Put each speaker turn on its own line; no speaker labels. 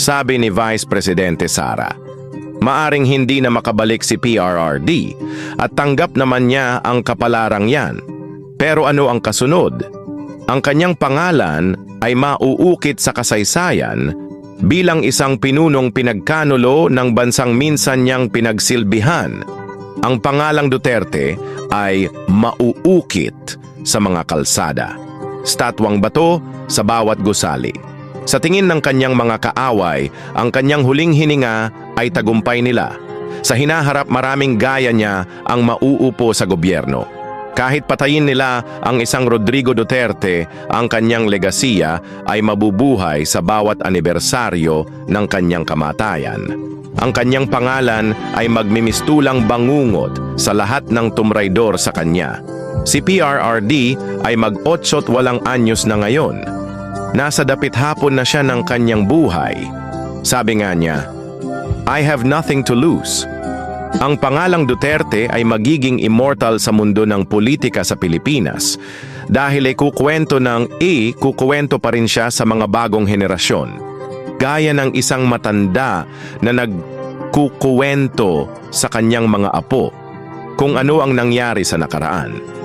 Sabi ni Vice Presidente Sara. Maaring hindi na makabalik si PRRD at tanggap naman niya ang kapalarang yan. Pero ano ang kasunod? Ang kanyang pangalan ay mauukit sa kasaysayan bilang isang pinunong pinagkanulo ng bansang minsan niyang pinagsilbihan. Ang pangalang Duterte ay mauukit sa mga kalsada, statwang bato sa bawat gusali. Sa tingin ng kanyang mga kaaway, ang kanyang huling hininga ay tagumpay nila. Sa hinaharap maraming gaya niya ang mauupo sa gobyerno. Kahit patayin nila ang isang Rodrigo Duterte, ang kanyang legasiya ay mabubuhay sa bawat anibersaryo ng kanyang kamatayan. Ang kanyang pangalan ay magmimistulang bangungot sa lahat ng tumraydor sa kanya. Si PRRD ay mag-8 anyos na ngayon. Nasa dapit hapon na siya ng kanyang buhay. Sabi nga niya, "I have nothing to lose." Ang pangalang Duterte ay magiging immortal sa mundo ng politika sa Pilipinas dahil ay kukwento pa rin siya sa mga bagong henerasyon. Gaya ng isang matanda na nagkukuwento sa kanyang mga apo kung ano ang nangyari sa nakaraan.